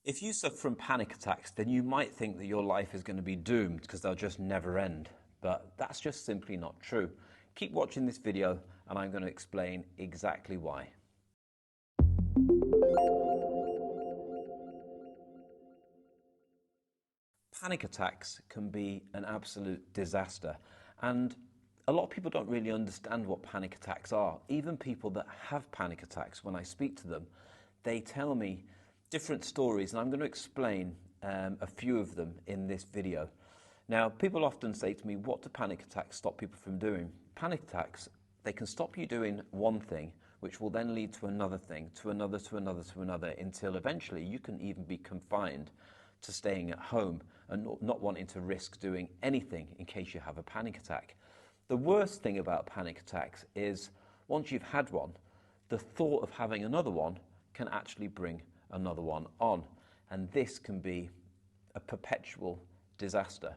If you suffer from panic attacks, then you might think that your life is going to be doomed because they'll just never end. But that's just simply not true. Keep watching this video and I'm going to explain exactly why. Panic attacks can be an absolute disaster, and a lot of people don't really understand what panic attacks are. Even people that have panic attacks, when I speak to them, they tell me different stories, and I'm going to explain a few of them in this video. Now, people often say to me, what do panic attacks stop people from doing? Panic attacks, they can stop you doing one thing, which will then lead to another thing, to another, to another, to another, until eventually you can even be confined to staying at home and not wanting to risk doing anything in case you have a panic attack. The worst thing about panic attacks is once you've had one, the thought of having another one can actually bring another one on, and this can be a perpetual disaster.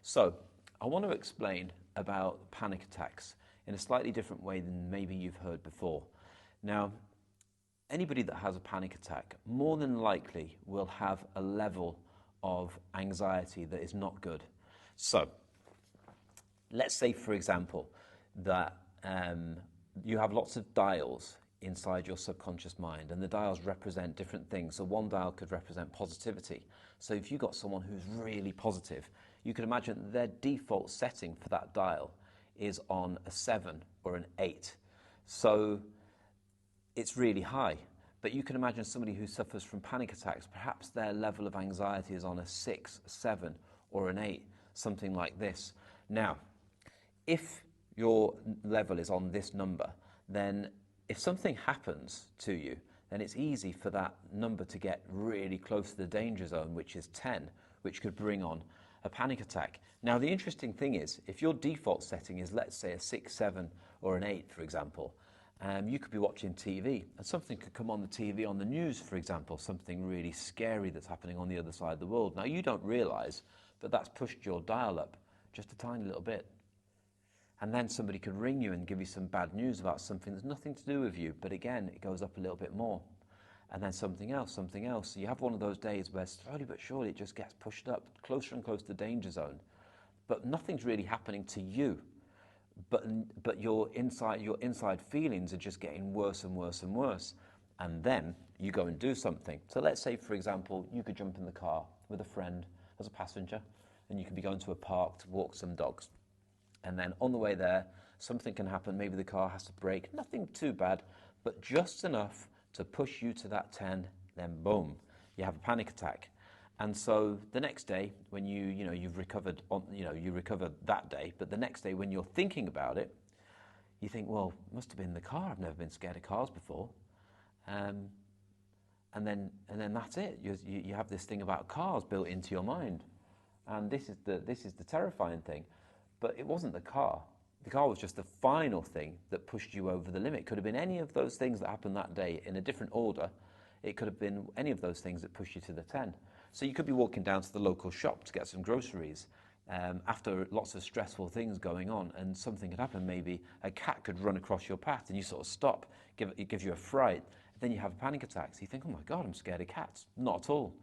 So I want to explain about panic attacks in a slightly different way than maybe you've heard before. Now, anybody that has a panic attack more than likely will have a level of anxiety that is not good. So let's say, for example, that you have lots of dials inside your subconscious mind, and the dials represent different things. So one dial could represent positivity. So if you've got someone who's really positive, you can imagine their default setting for that dial is on a 7 or an 8. So it's really high. But you can imagine somebody who suffers from panic attacks, perhaps their level of anxiety is on a 6, 7, or an 8, something like this. Now, if your level is on this number, then if something happens to you, then it's easy for that number to get really close to the danger zone, which is 10, which could bring on a panic attack. Now, the interesting thing is, if your default setting is, let's say, a 6, 7, or an 8, for example, you could be watching TV, and something could come on the TV, on the news, for example, something really scary that's happening on the other side of the world. Now, you don't realise, but that's pushed your dial up just a tiny little bit. And then somebody could ring you and give you some bad news about something that's nothing to do with you, but again, it goes up a little bit more. And then something else, something else. So you have one of those days where slowly but surely it just gets pushed up closer and closer to the danger zone. But nothing's really happening to you. But your inside feelings are just getting worse and worse and worse. And then you go and do something. So let's say, for example, you could jump in the car with a friend as a passenger, and you could be going to a park to walk some dogs. And then on the way there, something can happen. Maybe the car has to brake. Nothing too bad, but just enough to push you to that 10. Then boom, you have a panic attack. And so the next day, when you've recovered, you recover that day. But the next day, when you're thinking about it, you think, well, it must have been the car. I've never been scared of cars before. And then that's it. You have this thing about cars built into your mind, and this is the terrifying thing. But it wasn't the car. The car was just the final thing that pushed you over the limit. It could have been any of those things that happened that day in a different order. It could have been any of those things that pushed you to the 10. So you could be walking down to the local shop to get some groceries after lots of stressful things going on, and something could happen. Maybe a cat could run across your path and you sort of stop. It gives you a fright. Then you have a panic attack. So you think, oh my God, I'm scared of cats. Not at all.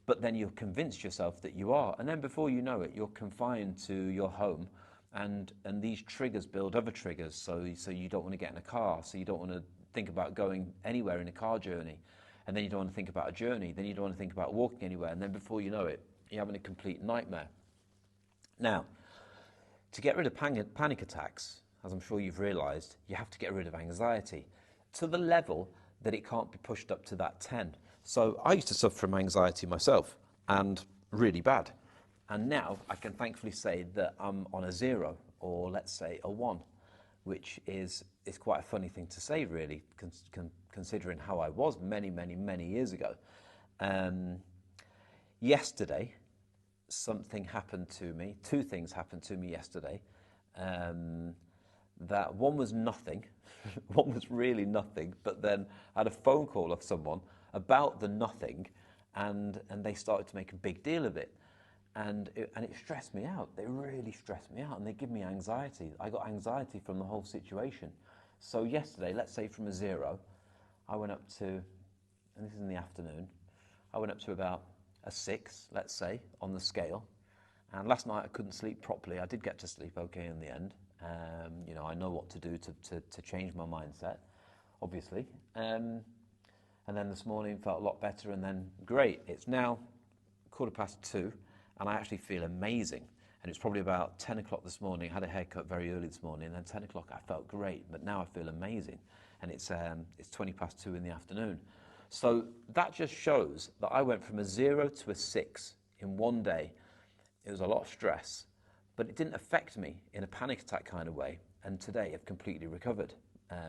But then you've convinced yourself that you are. And then before you know it, you're confined to your home. And these triggers build other triggers. So you don't want to get in a car. So you don't want to think about going anywhere in a car journey. And then you don't want to think about a journey. Then you don't want to think about walking anywhere. And then before you know it, you're having a complete nightmare. Now, to get rid of panic attacks, as I'm sure you've realised, you have to get rid of anxiety to the level that it can't be pushed up to that 10. So I used to suffer from anxiety myself, and really bad. And now I can thankfully say that I'm on a 0, or let's say a 1, which is quite a funny thing to say, really, considering how I was many, many, many years ago. Yesterday, something happened to me. 2 things happened to me yesterday. That one was nothing, one was really nothing, but then I had a phone call of someone about the nothing, and they started to make a big deal of it. And it stressed me out. They really stressed me out, and they give me anxiety. I got anxiety from the whole situation. So yesterday, let's say from a 0, I went up to, and this is in the afternoon, I went up to about a 6, let's say, on the scale. And last night I couldn't sleep properly. I did get to sleep okay in the end. I know what to do to change my mindset, obviously. And then this morning felt a lot better, and then great. It's now 2:15, and I actually feel amazing. And it's probably about 10 o'clock this morning. I had a haircut very early this morning, and then 10 o'clock I felt great, but now I feel amazing. And it's 2:20 in the afternoon. So that just shows that I went from a 0 to a 6 in one day. It was a lot of stress, but it didn't affect me in a panic attack kind of way. And today I've completely recovered.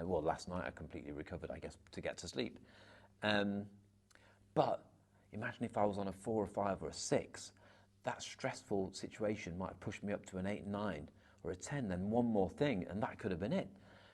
Last night I completely recovered, I guess, to get to sleep. But imagine if I was on a 4 or 5 or a 6, that stressful situation might have pushed me up to an 8, 9 or a 10, then one more thing, and that could have been it.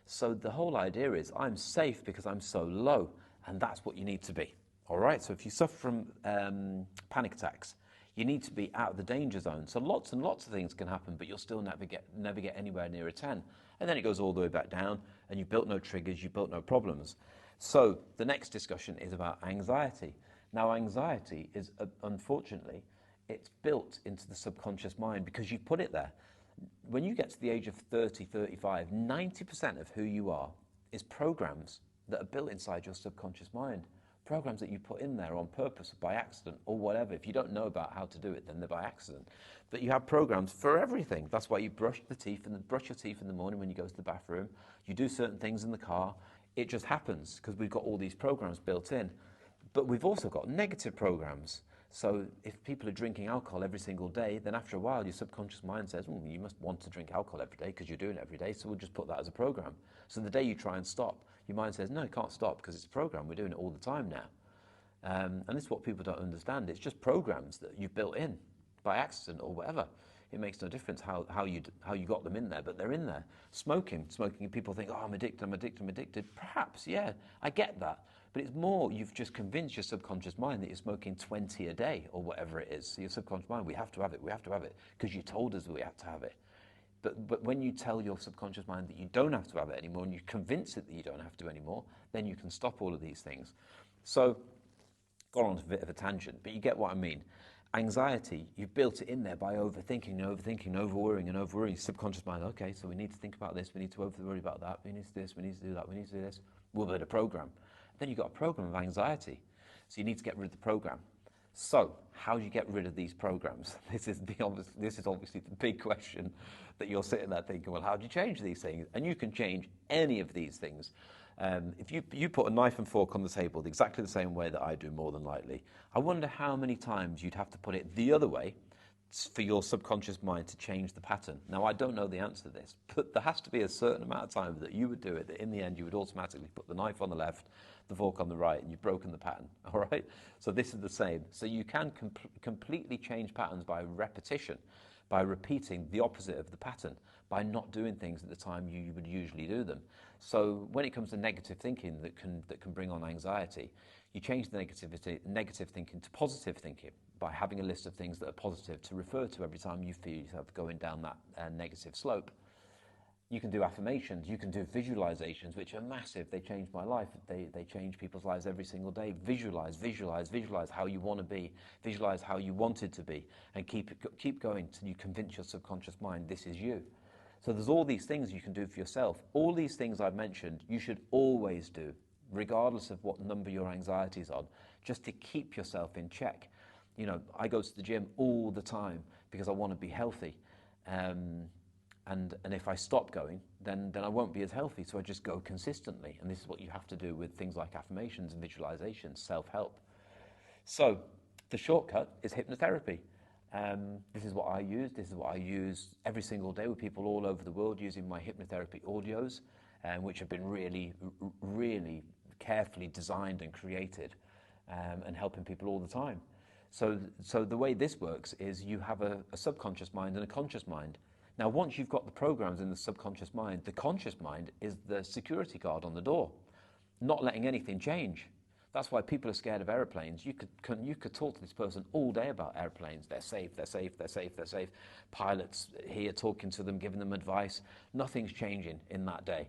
So the whole idea is I'm safe because I'm so low, and that's what you need to be. All right, so if you suffer from panic attacks, you need to be out of the danger zone. So lots and lots of things can happen, but you'll still never get anywhere near a 10. And then it goes all the way back down, and you've built no triggers, you've built no problems. So the next discussion is about anxiety. Now, anxiety is, unfortunately, it's built into the subconscious mind because you put it there. When you get to the age of 30, 35, 90% of who you are is programs that are built inside your subconscious mind. Programs that you put in there on purpose, by accident, or whatever. If you don't know about how to do it, then they're by accident. But you have programs for everything. That's why you brush your teeth in the morning when you go to the bathroom. You do certain things in the car. It just happens because we've got all these programs built in. But we've also got negative programs. So if people are drinking alcohol every single day, then after a while your subconscious mind says, you must want to drink alcohol every day because you're doing it every day, so we'll just put that as a program. So the day you try and stop, your mind says, no, you can't stop because it's a program. We're doing it all the time now. And this is what people don't understand. It's just programs that you've built in by accident or whatever. It makes no difference how you got them in there, but they're in there. Smoking, people think, I'm addicted. Perhaps, yeah, I get that. But it's more, you've just convinced your subconscious mind that you're smoking 20 a day or whatever it is. So your subconscious mind, we have to have it, because you told us we have to have it. But when you tell your subconscious mind that you don't have to have it anymore and you convince it that you don't have to anymore, then you can stop all of these things. So, got on a bit of a tangent, but you get what I mean. Anxiety, you've built it in there by overthinking, over-worrying. Subconscious mind, okay, so we need to think about this, we need to over-worry about that, we need to do this, we need to do that, we need to do this. We'll build a program. Then you've got a program of anxiety. So you need to get rid of the program. So how do you get rid of these programs? This is obviously the big question that you're sitting there thinking, well, how do you change these things? And you can change any of these things. If you put a knife and fork on the table exactly the same way that I do, more than likely, I wonder how many times you'd have to put it the other way for your subconscious mind to change the pattern. Now, I don't know the answer to this, but there has to be a certain amount of time that you would do it, that in the end you would automatically put the knife on the left, the fork on the right, and you've broken the pattern, all right? So this is the same. So you can completely change patterns by repetition, by repeating the opposite of the pattern, by not doing things at the time you would usually do them. So when it comes to negative thinking that can bring on anxiety, you change the negative thinking to positive thinking by having a list of things that are positive to refer to every time you feel yourself going down that negative slope. You can do affirmations, you can do visualizations, which are massive. They change my life. They change people's lives every single day. Visualize how you want to be. Visualize how you want it to be. And keep going till you convince your subconscious mind this is you. So there's all these things you can do for yourself. All these things I've mentioned, you should always do, regardless of what number your anxiety is on, just to keep yourself in check. You know, I go to the gym all the time because I want to be healthy. And if I stop going, then I won't be as healthy. So I just go consistently. And this is what you have to do with things like affirmations and visualizations, self-help. So the shortcut is hypnotherapy. This is what I use. This is what I use every single day with people all over the world using my hypnotherapy audios, which have been really, really carefully designed and created and helping people all the time. So the way this works is you have a subconscious mind and a conscious mind. Now, once you've got the programs in the subconscious mind, the conscious mind is the security guard on the door, not letting anything change. That's why people are scared of airplanes. You could talk to this person all day about airplanes. They're safe. Pilots here talking to them, giving them advice. Nothing's changing in that day.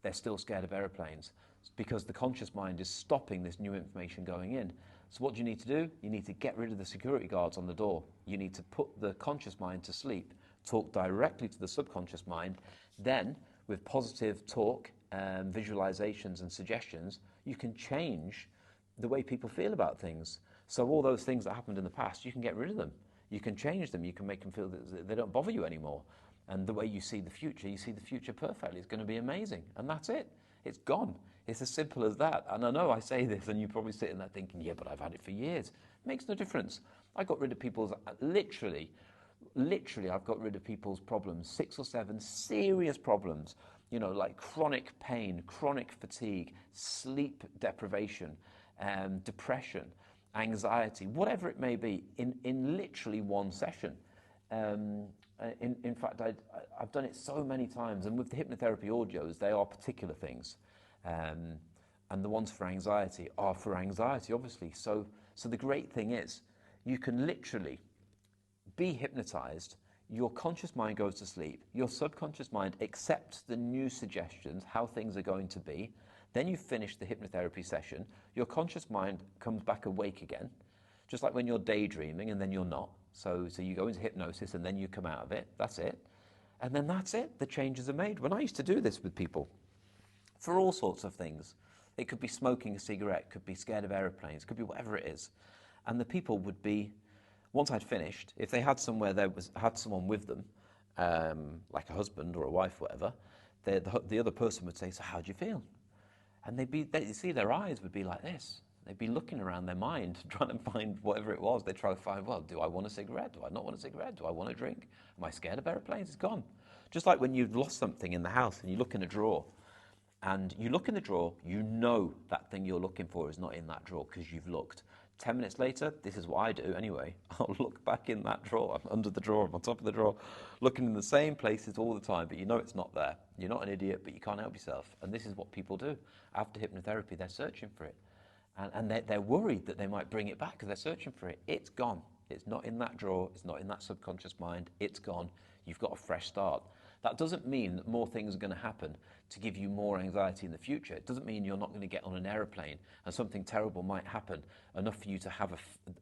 They're still scared of airplanes because the conscious mind is stopping this new information going in. So what do you need to do? You need to get rid of the security guards on the door. You need to put the conscious mind to sleep, talk directly to the subconscious mind. Then, with positive talk, visualizations and suggestions, you can change the way people feel about things. So all those things that happened in the past, you can get rid of them. You can change them. You can make them feel that they don't bother you anymore. And the way you see the future perfectly. It's going to be amazing. And that's it. It's gone. It's as simple as that. And I know I say this and you're probably sitting there thinking, yeah, but I've had it for years. It makes no difference. I got rid of people's, literally, I've got rid of people's problems, 6 or 7 serious problems, like chronic pain, chronic fatigue, sleep deprivation, depression, anxiety, whatever it may be, in literally one session. In fact, I've done it so many times, and with the hypnotherapy audios, they are particular things. And the ones for anxiety are for anxiety, obviously. So the great thing is, you can literally be hypnotized, your conscious mind goes to sleep, your subconscious mind accepts the new suggestions, how things are going to be, then you finish the hypnotherapy session, your conscious mind comes back awake again, just like when you're daydreaming and then you're not. So you go into hypnosis and then you come out of it, that's it. And then that's it, the changes are made. When I used to do this with people, for all sorts of things, it could be smoking a cigarette, could be scared of aeroplanes, could be whatever it is. And the people would be, once I'd finished, if they had somewhere had someone with them, like a husband or a wife, whatever, the other person would say, so how do you feel? And you see their eyes would be like this. They'd be looking around their mind, trying to find whatever it was. They'd try to find, well, do I want a cigarette? Do I not want a cigarette? Do I want a drink? Am I scared of airplanes? It's gone. Just like when you've lost something in the house and you look in a drawer, and you look in the drawer, you know that thing you're looking for is not in that drawer because you've looked. 10 minutes later, this is what I do anyway. I'll look back in that drawer. I'm under the drawer, I'm on top of the drawer, looking in the same places all the time, but you know it's not there. You're not an idiot, but you can't help yourself. And this is what people do. After hypnotherapy, they're searching for it. And they're worried that they might bring it back because they're searching for it. It's gone. It's not in that drawer. It's not in that subconscious mind. It's gone. You've got a fresh start. That doesn't mean that more things are going to happen to give you more anxiety in the future. It doesn't mean you're not going to get on an aeroplane and something terrible might happen, enough for you to have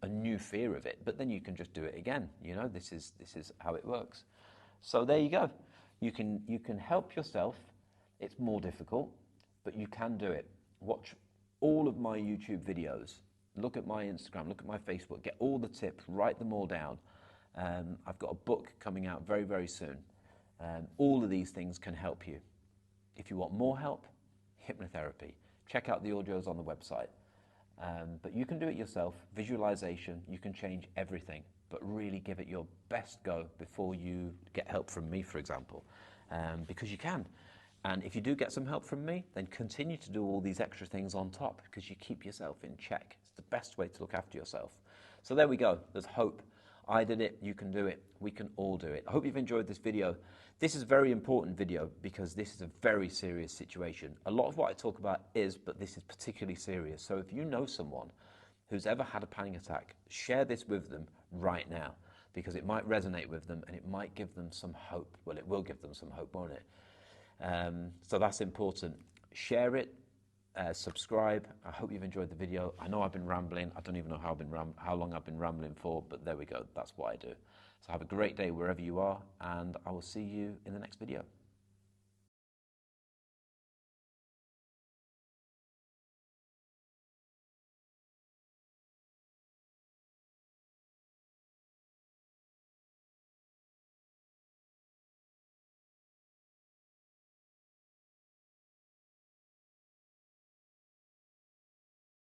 a new fear of it. But then you can just do it again. This is how it works. So there you go. You can help yourself. It's more difficult, but you can do it. Watch all of my YouTube videos. Look at my Instagram, look at my Facebook, get all the tips, write them all down. I've got a book coming out very, very soon. All of these things can help you. If you want more help, hypnotherapy. Check out the audios on the website. But you can do it yourself. Visualization, you can change everything, but really give it your best go before you get help from me, for example, because you can. And if you do get some help from me, then continue to do all these extra things on top because you keep yourself in check. It's the best way to look after yourself. So there we go. There's hope. I did it. You can do it. We can all do it. I hope you've enjoyed this video. This is a very important video because this is a very serious situation. A lot of what I talk about is, but this is particularly serious. So if you know someone who's ever had a panic attack, share this with them right now because it might resonate with them and it might give them some hope. Well, it will give them some hope, won't it? So that's important. Share it, subscribe. I hope you've enjoyed the video. I know I've been rambling. I don't even know how long I've been rambling for, but there we go. That's what I do. So have a great day wherever you are, and I will see you in the next video.